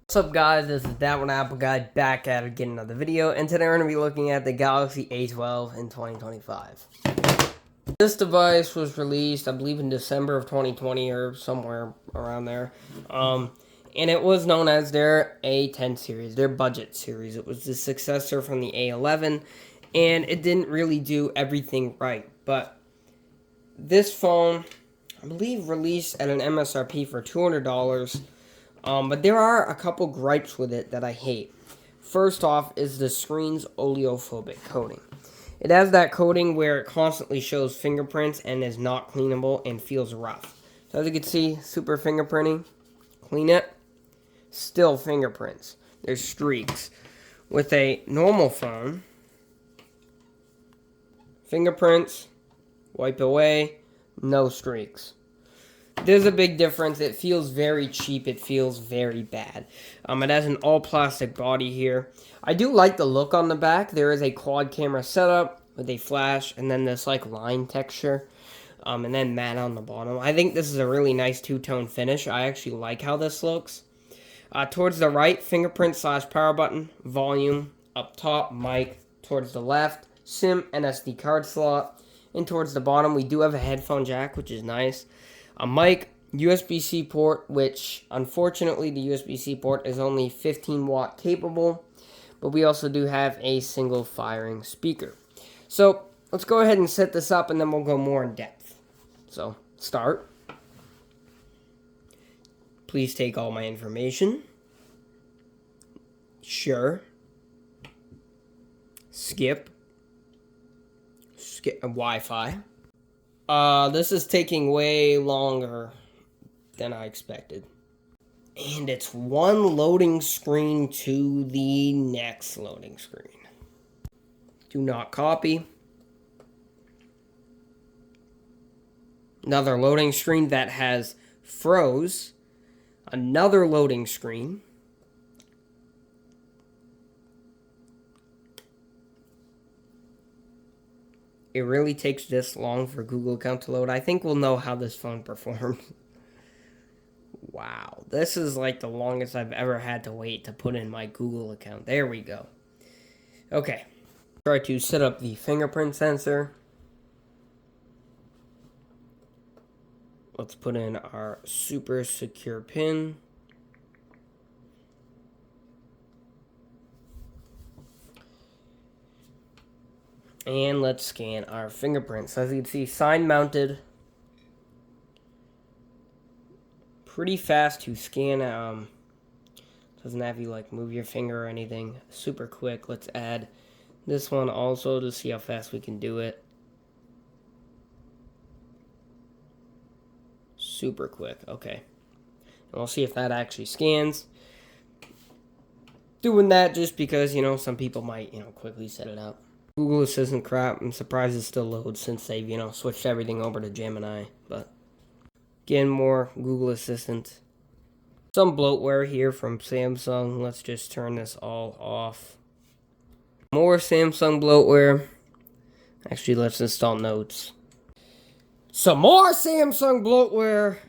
What's up guys, this is That One Apple Guy back at it again, another video, and today we're going to be looking at the Galaxy A12 in 2025. This device was released, I believe, in December of 2020 or somewhere around there, and it was known as their A10 series, their budget series. It was the successor from the A11, and it didn't really do everything right, but this phone, I believe, released at an MSRP for $200. But there are a couple gripes with it that I hate. First off is the screen's oleophobic coating. It has that coating where it constantly shows fingerprints and is not cleanable and feels rough. So as you can see, super fingerprinting. Clean it. Still fingerprints. There's streaks. With a normal phone, fingerprints, wipe away, no streaks. There's a big difference. It feels very cheap. It feels very bad. It has an all-plastic body here. I do like the look on the back. There is a quad camera setup with a flash and then this like line texture. And then matte on the bottom. I think this is a really nice two-tone finish. I actually like how this looks. Towards the right, fingerprint / power button, volume, up top, mic. Towards the left, SIM and SD card slot. And towards the bottom, we do have a headphone jack, which is nice. A mic, USB-C port, which unfortunately the USB-C port is only 15 watt capable, but we also do have a single firing speaker. So let's go ahead and set this up and then we'll go more in depth. So start. Please take all my information. Sure. Skip Wi-Fi. This is taking way longer than I expected. And it's one loading screen to the next loading screen. Do not copy. Another loading screen that has froze. Another loading screen. It really takes this long for Google account to load. I think we'll know how this phone performs. Wow, this is like the longest I've ever had to wait to put in my Google account. There we go. Okay, try to set up the fingerprint sensor. Let's put in our super secure pin. And let's scan our fingerprints. As you can see, sign mounted. Pretty fast to scan. Doesn't have you like move your finger or anything. Super quick. Let's add this one also to see how fast we can do it. Super quick. Okay. And we'll see if that actually scans. Doing that just because, some people might, quickly set it up. Google Assistant crap. I'm surprised it still loads since they've, switched everything over to Gemini. But, again, more Google Assistant. Some bloatware here from Samsung. Let's just turn this all off. More Samsung bloatware. Actually, let's install Notes. Some more Samsung bloatware.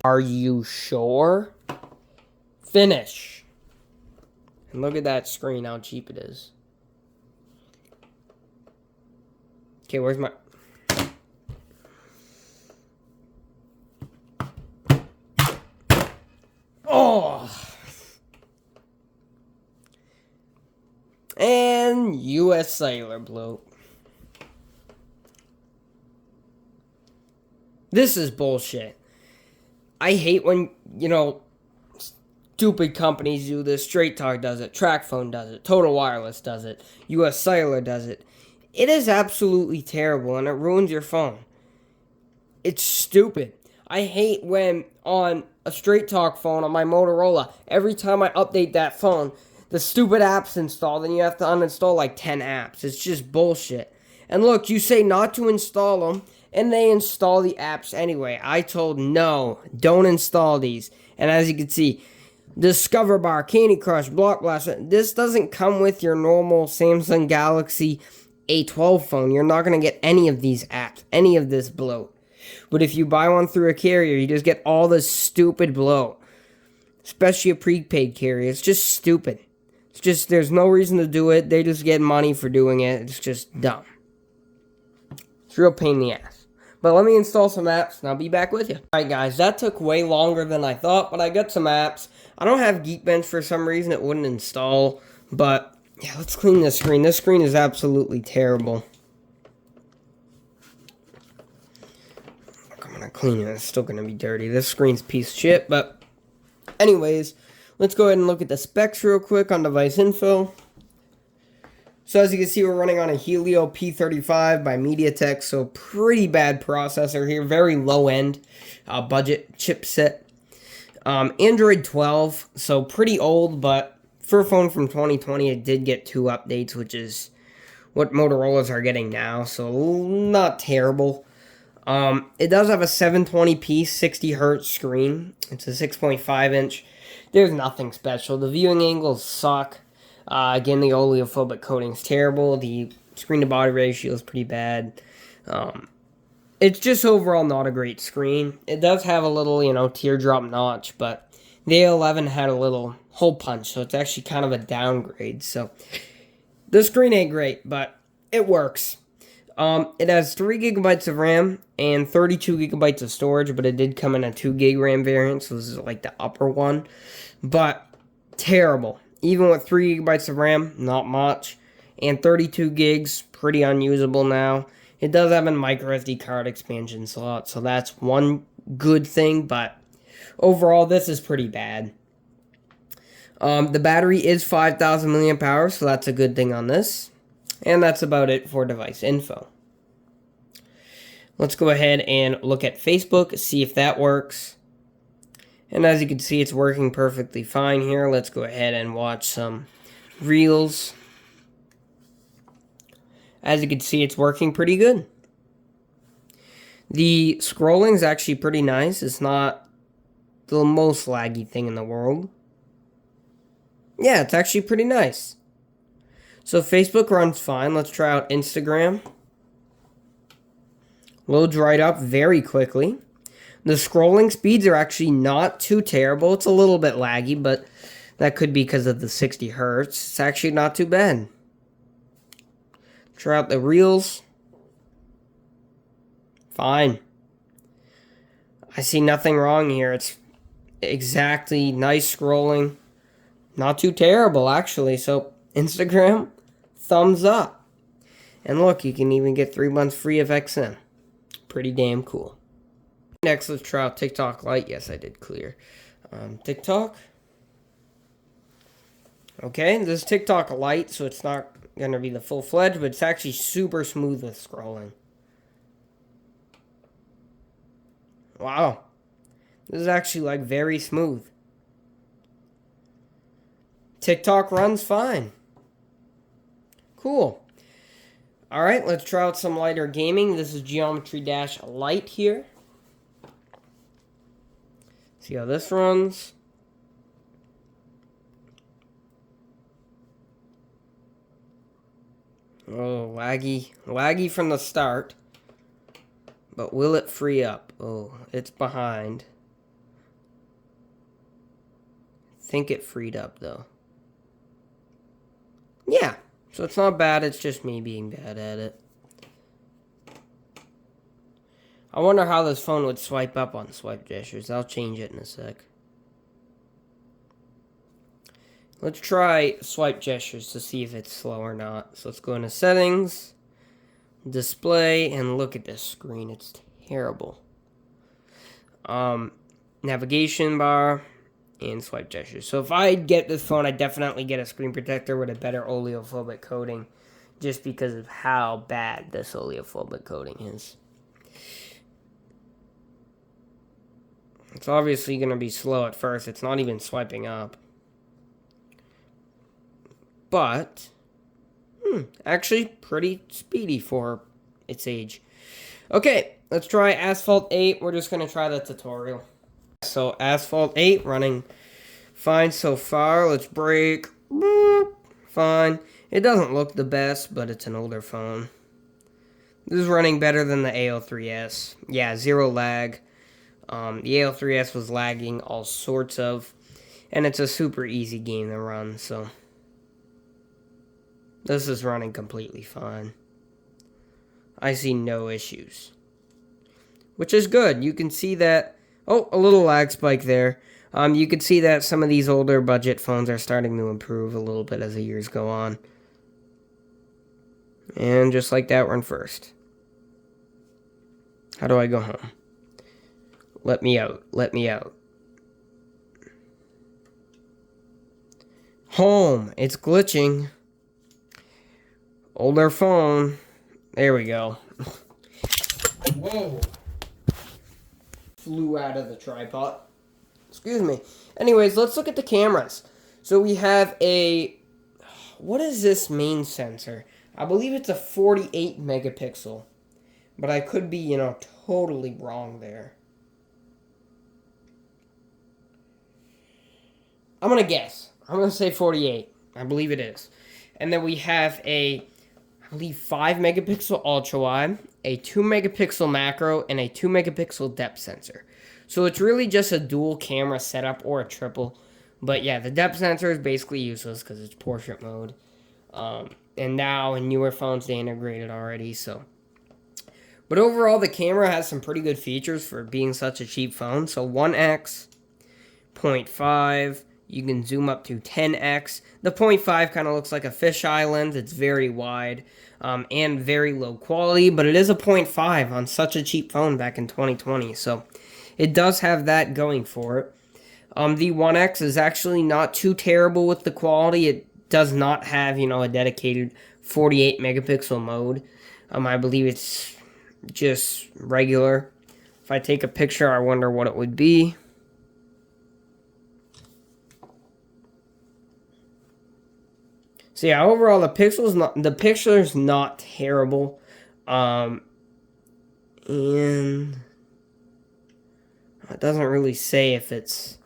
Are you sure? Finish. And look at that screen, how cheap it is. Okay, where's my... Oh! And US Cellular bloat. This is bullshit. I hate when, stupid companies do this. Straight Talk does it. TracFone does it. Total Wireless does it. US Cellular does it. It is absolutely terrible and it ruins your phone. It's stupid. I hate when on a Straight Talk phone on my Motorola, every time I update that phone, the stupid app's installed and you have to uninstall like 10 apps. It's just bullshit. And look, you say not to install them and they install the apps anyway. I told no, don't install these. And as you can see, Discover Bar, Candy Crush, Block Blaster. This doesn't come with your normal Samsung Galaxy A12 phone. You're not going to get any of these apps, any of this bloat. But if you buy one through a carrier, you just get all this stupid bloat. Especially a prepaid carrier. It's just stupid. It's just, there's no reason to do it. They just get money for doing it. It's just dumb. It's a real pain in the ass. But let me install some apps and I'll be back with you. Alright guys, that took way longer than I thought, but I got some apps. I don't have Geekbench for some reason. It wouldn't install. But yeah, let's clean this screen. This screen is absolutely terrible. I'm gonna clean it. It's still gonna be dirty. This screen's a piece of shit, but anyways, let's go ahead and look at the specs real quick on device info. So as you can see, we're running on a Helio P35 by MediaTek, so pretty bad processor here, very low end budget chipset. Android 12, so pretty old, but for a phone from 2020, it did get 2 updates, which is what Motorola's are getting now, so not terrible. It does have a 720p 60Hz screen. It's a 6.5 inch. There's nothing special. The viewing angles suck. Again, the oleophobic coating is terrible. The screen to body ratio is pretty bad. It's just overall not a great screen. It does have a little, teardrop notch, but the A11 had a little hole punch, so it's actually kind of a downgrade. So the screen ain't great, but it works. It has 3 gigabytes of RAM and 32 gigabytes of storage, but it did come in a 2 gig RAM variant, so this is like the upper one. But terrible. Even with 3 gigabytes of RAM, not much. And 32 gigs, pretty unusable now. It does have a micro SD card expansion slot, so that's one good thing, but overall, this is pretty bad. The battery is 5,000 milliamp hours, so that's a good thing on this. And that's about it for device info. Let's go ahead and look at Facebook, see if that works. And as you can see, it's working perfectly fine here. Let's go ahead and watch some reels. As you can see, it's working pretty good. The scrolling is actually pretty nice. It's not the most laggy thing in the world. Yeah, it's actually pretty nice. So Facebook runs fine. Let's try out Instagram. Loads right up very quickly. The scrolling speeds are actually not too terrible. It's a little bit laggy, but that could be because of the 60 hertz. It's actually not too bad. Try out the reels. Fine. I see nothing wrong here. It's exactly nice scrolling. Not too terrible, actually. So, Instagram, thumbs up. And look, you can even get 3 months free of XM. Pretty damn cool. Next, let's try out TikTok Lite. Yes, I did clear. TikTok. Okay, this is TikTok Lite, so it's not going to be the full-fledged, but it's actually super smooth with scrolling. Wow. This is actually, like, very smooth. TikTok runs fine. Cool. Alright, let's try out some lighter gaming. This is Geometry Dash Lite here. See how this runs. Oh, laggy. Laggy from the start. But will it free up? Oh, it's behind. I think it freed up, though. Yeah. So it's not bad, it's just me being bad at it. I wonder how this phone would swipe up on swipe gestures. I'll change it in a sec. Let's try swipe gestures to see if it's slow or not. So let's go into settings, display, and look at this screen. It's terrible. Navigation bar. And swipe gestures. So if I get this phone, I definitely get a screen protector with a better oleophobic coating, just because of how bad this oleophobic coating is. It's obviously going to be slow at first. It's not even swiping up. But, actually pretty speedy for its age. Okay, let's try Asphalt 8. We're just going to try the tutorial. So, Asphalt 8 running fine so far. Let's break. Fine. It doesn't look the best, but it's an older phone. This is running better than the A03s. Yeah, zero lag. The A03s was lagging all sorts of, and it's a super easy game to run, so this is running completely fine. I see no issues, which is good. You can see that, oh, a little lag spike there. You can see that some of these older budget phones are starting to improve a little bit as the years go on. And just like that, we're in first. How do I go home? Let me out. Let me out. Home. It's glitching. Older phone. There we go. Whoa. Flew out of the tripod. Excuse me. Anyways, let's look at the cameras. So we have a... What is this main sensor? I believe it's a 48 megapixel. But I could be, totally wrong there. I'm going to guess. I'm going to say 48. I believe it is. And then we have a, I believe, 5 megapixel ultra wide, a 2 megapixel macro, and a 2 megapixel depth sensor. So it's really just a dual camera setup or a triple. But yeah, the depth sensor is basically useless because it's portrait mode. And now in newer phones, they integrate it already, so. But overall, the camera has some pretty good features for being such a cheap phone. So 1x, 0.5, you can zoom up to 10x. The 0.5 kind of looks like a fisheye lens. It's very wide and very low quality, but it is a 0.5 on such a cheap phone back in 2020. So it does have that going for it. The 1x is actually not too terrible with the quality. It does not have, a dedicated 48 megapixel mode. I believe it's just regular. If I take a picture, I wonder what it would be. So yeah, overall the picture's not terrible. And it doesn't really say if it's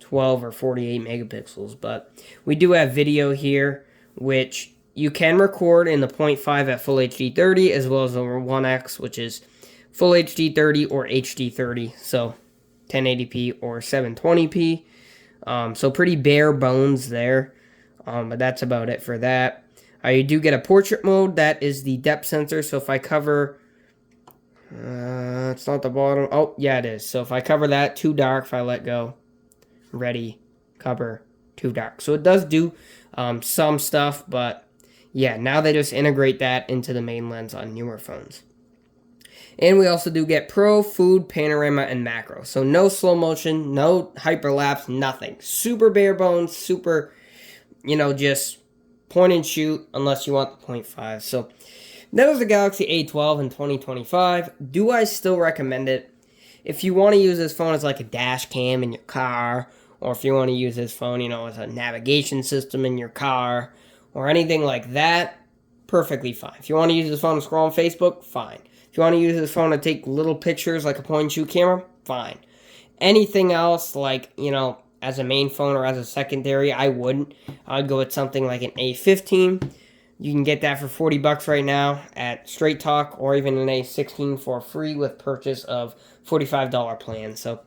12 or 48 megapixels, but we do have video here, which you can record in the 0.5 at full HD 30, as well as over 1x, which is full HD 30 or HD 30, so 1080p or 720p. So pretty bare bones there, but that's about it for that. You do get a portrait mode. That is the depth sensor, so if I cover... it's not the bottom. Oh, yeah, it is. So if I cover that, too dark. If I let go, ready, cover, too dark. So it does do some stuff, but yeah, now they just integrate that into the main lens on newer phones. And we also do get Pro, Food, Panorama, and Macro. So no slow motion, no hyperlapse, nothing. Super bare bones, super, just point and shoot unless you want the 0.5. So that was the Galaxy A12 in 2025. Do I still recommend it? If you want to use this phone as like a dash cam in your car, or if you want to use this phone, as a navigation system in your car, or anything like that, perfectly fine. If you want to use this phone to scroll on Facebook, fine. If you want to use this phone to take little pictures like a point-and-shoot camera, fine. Anything else, like, as a main phone or as a secondary, I wouldn't. I'd go with something like an A15. You can get that for $40 right now at Straight Talk, or even an A16 for free with purchase of $45 plan. So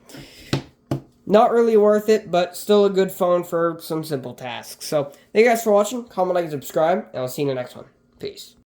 not really worth it, but still a good phone for some simple tasks. So thank you guys for watching. Comment, like, and subscribe, and I'll see you in the next one. Peace.